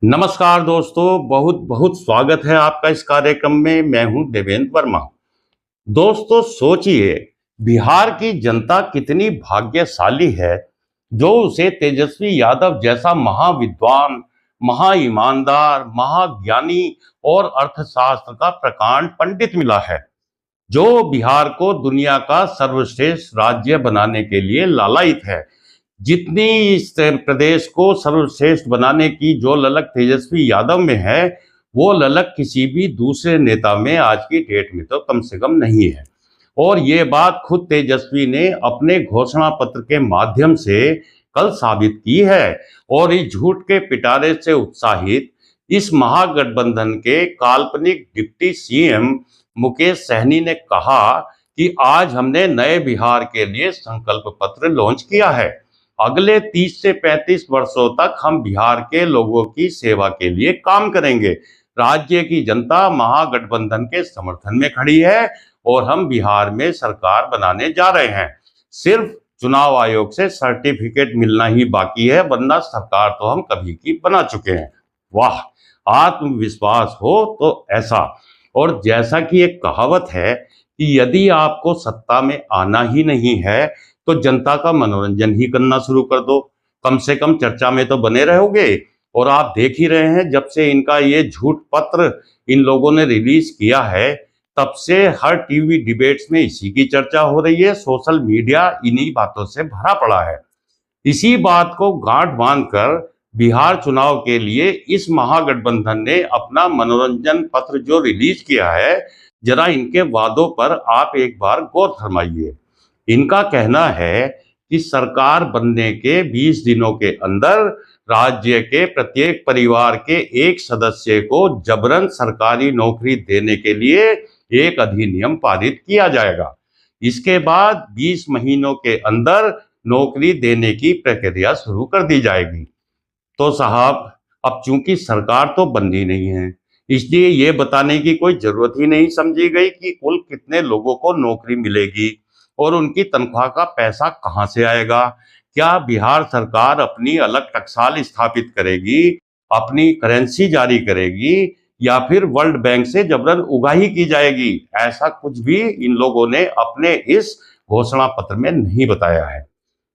नमस्कार दोस्तों, बहुत बहुत स्वागत है आपका इस कार्यक्रम में। मैं हूं देवेंद्र वर्मा। दोस्तों सोचिए, बिहार की जनता कितनी भाग्यशाली है जो उसे तेजस्वी यादव जैसा महाविद्वान, महाईमानदार, महाज्ञानी और अर्थशास्त्र का प्रकांड पंडित मिला है, जो बिहार को दुनिया का सर्वश्रेष्ठ राज्य बनाने के लिए लालायित है। जितनी इस प्रदेश को सर्वश्रेष्ठ बनाने की जो ललक तेजस्वी यादव में है, वो ललक किसी भी दूसरे नेता में आज की डेट में तो कम से कम नहीं है। और ये बात खुद तेजस्वी ने अपने घोषणा पत्र के माध्यम से कल साबित की है। और इस झूठ के पिटारे से उत्साहित इस महागठबंधन के काल्पनिक डिप्टी सीएम मुकेश सहनी ने कहा कि आज हमने नए बिहार के लिए संकल्प पत्र लॉन्च किया है। अगले 30 से 35 वर्षों तक हम बिहार के लोगों की सेवा के लिए काम करेंगे। राज्य की जनता महागठबंधन के समर्थन में खड़ी है और हम बिहार में सरकार बनाने जा रहे हैं। सिर्फ चुनाव आयोग से सर्टिफिकेट मिलना ही बाकी है, वरना सरकार तो हम कभी की बना चुके हैं। वाह, आत्मविश्वास हो तो ऐसा। और जैसा कि एक कहावत है कि यदि आपको सत्ता में आना ही नहीं है तो जनता का मनोरंजन ही करना शुरू कर दो, कम से कम चर्चा में तो बने रहोगे। और आप देख ही रहे हैं, जब से इनका ये झूठ पत्र इन लोगों ने रिलीज किया है, तब से हर टीवी डिबेट्स में इसी की चर्चा हो रही है। सोशल मीडिया इन्हीं बातों से भरा पड़ा है। इसी बात को गांठ बांधकर बिहार चुनाव के लिए इस महागठबंधन ने अपना मनोरंजन पत्र जो रिलीज किया है, जरा इनके वादों पर आप एक बार गौर फरमाइए। इनका कहना है कि सरकार बनने के 20 दिनों के अंदर राज्य के प्रत्येक परिवार के एक सदस्य को जबरन सरकारी नौकरी देने के लिए एक अधिनियम पारित किया जाएगा। इसके बाद 20 महीनों के अंदर नौकरी देने की प्रक्रिया शुरू कर दी जाएगी। तो साहब, अब चूंकि सरकार तो बननी नहीं है, इसलिए ये बताने की कोई जरूरत ही नहीं समझी गई कि कुल कितने लोगों को नौकरी मिलेगी और उनकी तनख्वाह का पैसा कहां से आएगा। क्या बिहार सरकार अपनी अलग टकसाल स्थापित करेगी, अपनी करेंसी जारी करेगी, या फिर वर्ल्ड बैंक से जबरन उगाही की जाएगी? ऐसा कुछ भी इन लोगों ने अपने इस घोषणा पत्र में नहीं बताया है।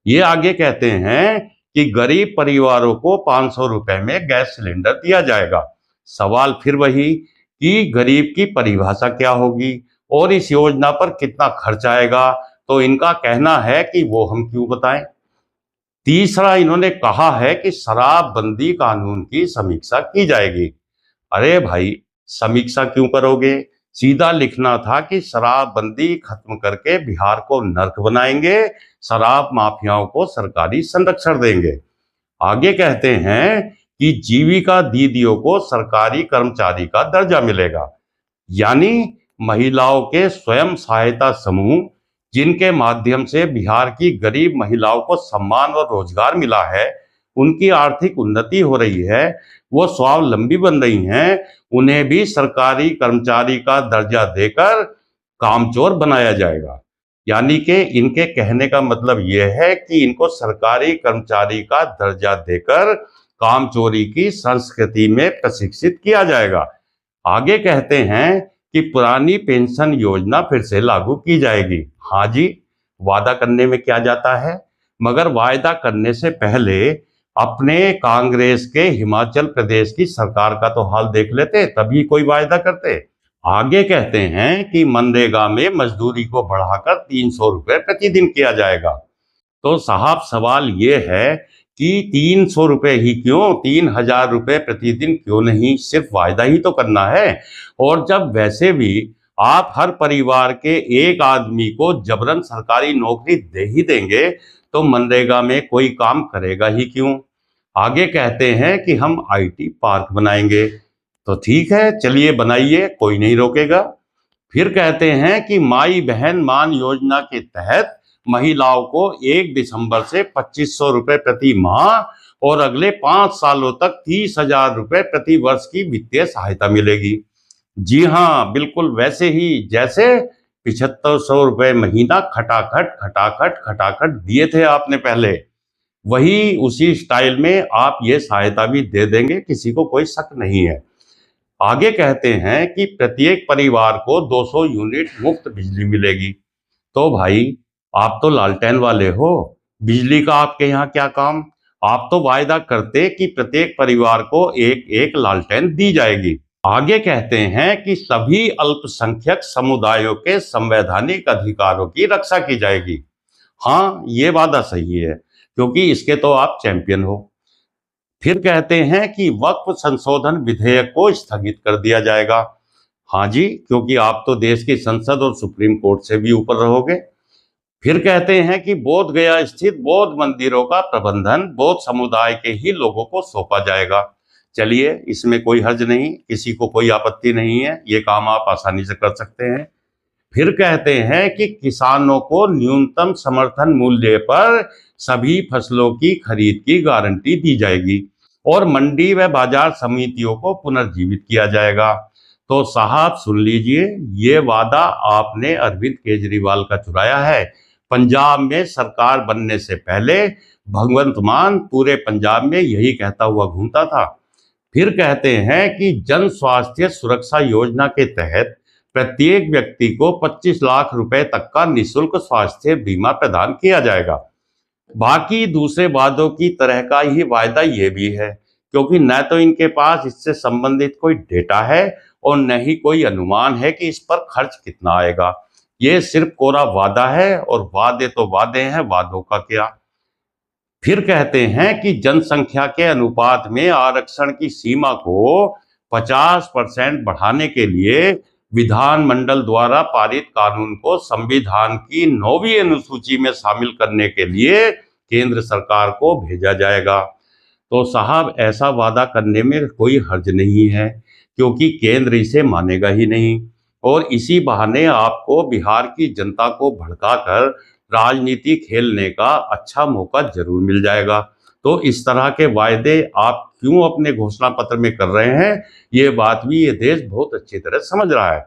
ये आगे कहते हैं कि गरीब परिवारों को 500 रुपए में गैस सिलेंडर दिया जाएगा। सवाल फिर वही कि गरीब की परिभाषा क्या होगी और इस योजना पर कितना खर्च आएगा? तो इनका कहना है कि वो हम क्यों बताएं। तीसरा, इन्होंने कहा है कि शराबबंदी कानून की समीक्षा की जाएगी। अरे भाई, समीक्षा क्यों करोगे? सीधा लिखना था कि शराबबंदी खत्म करके बिहार को नर्क बनाएंगे, शराब माफियाओं को सरकारी संरक्षण देंगे। आगे कहते हैं कि जीविका दीदियों को सरकारी कर्मचारी का दर्जा मिलेगा, यानी महिलाओं के स्वयं सहायता समूह, जिनके माध्यम से बिहार की गरीब महिलाओं को सम्मान और रोजगार मिला है, उनकी आर्थिक उन्नति हो रही है, वो स्वावलंबी बन रही हैं, उन्हें भी सरकारी कर्मचारी का दर्जा देकर कामचोर बनाया जाएगा। यानी कि इनके कहने का मतलब यह है कि इनको सरकारी कर्मचारी का दर्जा देकर कामचोरी की संस्कृति में प्रशिक्षित किया जाएगा। आगे कहते हैं कि पुरानी पेंशन योजना फिर से लागू की जाएगी। हाँ जी, वादा करने में क्या जाता है, मगर वायदा करने से पहले अपने कांग्रेस के हिमाचल प्रदेश की सरकार का तो हाल देख लेते, तभी कोई वायदा करते। आगे कहते हैं कि मनरेगा में मजदूरी को बढ़ाकर 300 रुपए प्रतिदिन किया जाएगा। तो साहब, सवाल ये है कि 300 रुपए ही क्यों, 3000 रुपए प्रतिदिन क्यों नहीं? सिर्फ वायदा ही तो करना है। और जब वैसे भी आप हर परिवार के एक आदमी को जबरन सरकारी नौकरी दे ही देंगे, तो मनरेगा में कोई काम करेगा ही क्यों? आगे कहते हैं कि हम आईटी पार्क बनाएंगे। तो ठीक है, चलिए बनाइए, कोई नहीं रोकेगा। फिर कहते हैं कि माई बहन मान योजना के तहत महिलाओं को 1 दिसंबर से 2500 रुपए प्रति माह और अगले 5 सालों तक 30,000 रुपए प्रति वर्ष की वित्तीय सहायता मिलेगी। जी हाँ, बिल्कुल वैसे ही जैसे 7500 रुपए महीना खटाखट खटाखट खटाखट दिए थे आपने पहले। वही उसी स्टाइल में आप ये सहायता भी दे देंगे, किसी को कोई शक नहीं है। आगे कहते हैं कि प्रत्येक परिवार को 200 यूनिट मुफ्त बिजली मिलेगी। तो भाई, आप तो लालटेन वाले हो, बिजली का आपके यहाँ क्या काम? आप तो वायदा करते कि प्रत्येक परिवार को एक एक लालटेन दी जाएगी। आगे कहते हैं कि सभी अल्पसंख्यक समुदायों के संवैधानिक अधिकारों की रक्षा की जाएगी। हाँ, ये वादा सही है, क्योंकि इसके तो आप चैंपियन हो। फिर कहते हैं कि वक्फ संशोधन विधेयक को स्थगित कर दिया जाएगा। हाँ जी, क्योंकि आप तो देश की संसद और सुप्रीम कोर्ट से भी ऊपर रहोगे। फिर कहते हैं कि बोध गया स्थित बौद्ध मंदिरों का प्रबंधन बौद्ध समुदाय के ही लोगों को सौंपा जाएगा। चलिए, इसमें कोई हर्ज नहीं, किसी को कोई आपत्ति नहीं है, ये काम आप आसानी से कर सकते हैं। फिर कहते हैं कि किसानों को न्यूनतम समर्थन मूल्य पर सभी फसलों की खरीद की गारंटी दी जाएगी और मंडी व बाजार समितियों को पुनर्जीवित किया जाएगा। तो साहब सुन लीजिए, ये वादा आपने अरविंद केजरीवाल का चुराया है। पंजाब में सरकार बनने से पहले भगवंत मान पूरे पंजाब में यही कहता हुआ घूमता था। फिर कहते हैं कि जन स्वास्थ्य सुरक्षा योजना के तहत प्रत्येक व्यक्ति को 25 लाख रुपए तक का निःशुल्क स्वास्थ्य बीमा प्रदान किया जाएगा। बाकी दूसरे वादों की तरह का ही वायदा ये भी है, क्योंकि न तो इनके पास इससे संबंधित कोई डेटा है और न ही कोई अनुमान है कि इस पर खर्च कितना आएगा। ये सिर्फ कोरा वादा है, और वादे तो वादे हैं, वादों का क्या। फिर कहते हैं कि जनसंख्या के अनुपात में आरक्षण की सीमा को 50% बढ़ाने के लिए विधानमंडल द्वारा पारित कानून को संविधान की 9वीं अनुसूची में शामिल करने के लिए केंद्र सरकार को भेजा जाएगा। तो साहब, ऐसा वादा करने में कोई हर्ज नहीं है, क्योंकि केंद्र इसे मानेगा ही नहीं, और इसी बहाने आपको बिहार की जनता को भड़काकर राजनीति खेलने का अच्छा मौका जरूर मिल जाएगा। तो इस तरह के वायदे आप क्यों अपने घोषणा पत्र में कर रहे हैं, ये बात भी ये देश बहुत अच्छी तरह समझ रहा है।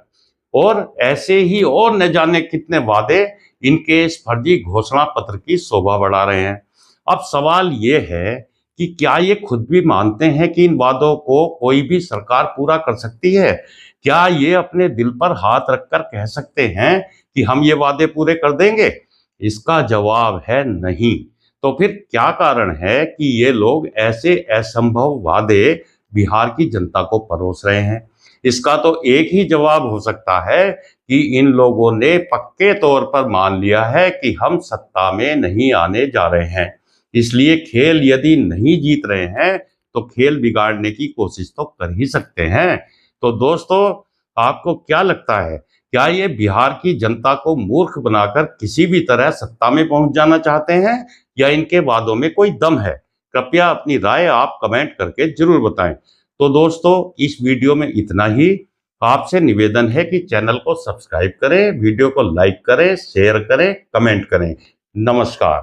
और ऐसे ही और न जाने कितने वादे इनके इस फर्जी घोषणा पत्र की शोभा बढ़ा रहे हैं। अब सवाल ये है कि क्या ये खुद भी मानते हैं कि इन वादों को कोई भी सरकार पूरा कर सकती है? क्या ये अपने दिल पर हाथ रखकर कह सकते हैं कि हम ये वादे पूरे कर देंगे? इसका जवाब है नहीं। तो फिर क्या कारण है कि ये लोग ऐसे असंभव वादे बिहार की जनता को परोस रहे हैं? इसका तो एक ही जवाब हो सकता है कि इन लोगों ने पक्के तौर पर मान लिया है कि हम सत्ता में नहीं आने जा रहे हैं, इसलिए खेल यदि नहीं जीत रहे हैं तो खेल बिगाड़ने की कोशिश तो कर ही सकते हैं। तो दोस्तों, आपको क्या लगता है, क्या ये बिहार की जनता को मूर्ख बनाकर किसी भी तरह सत्ता में पहुंच जाना चाहते हैं, या इनके वादों में कोई दम है? कृपया अपनी राय आप कमेंट करके जरूर बताएं। तो दोस्तों, इस वीडियो में इतना ही। आपसे निवेदन है कि चैनल को सब्सक्राइब करें, वीडियो को लाइक करें, शेयर करें, कमेंट करें। नमस्कार।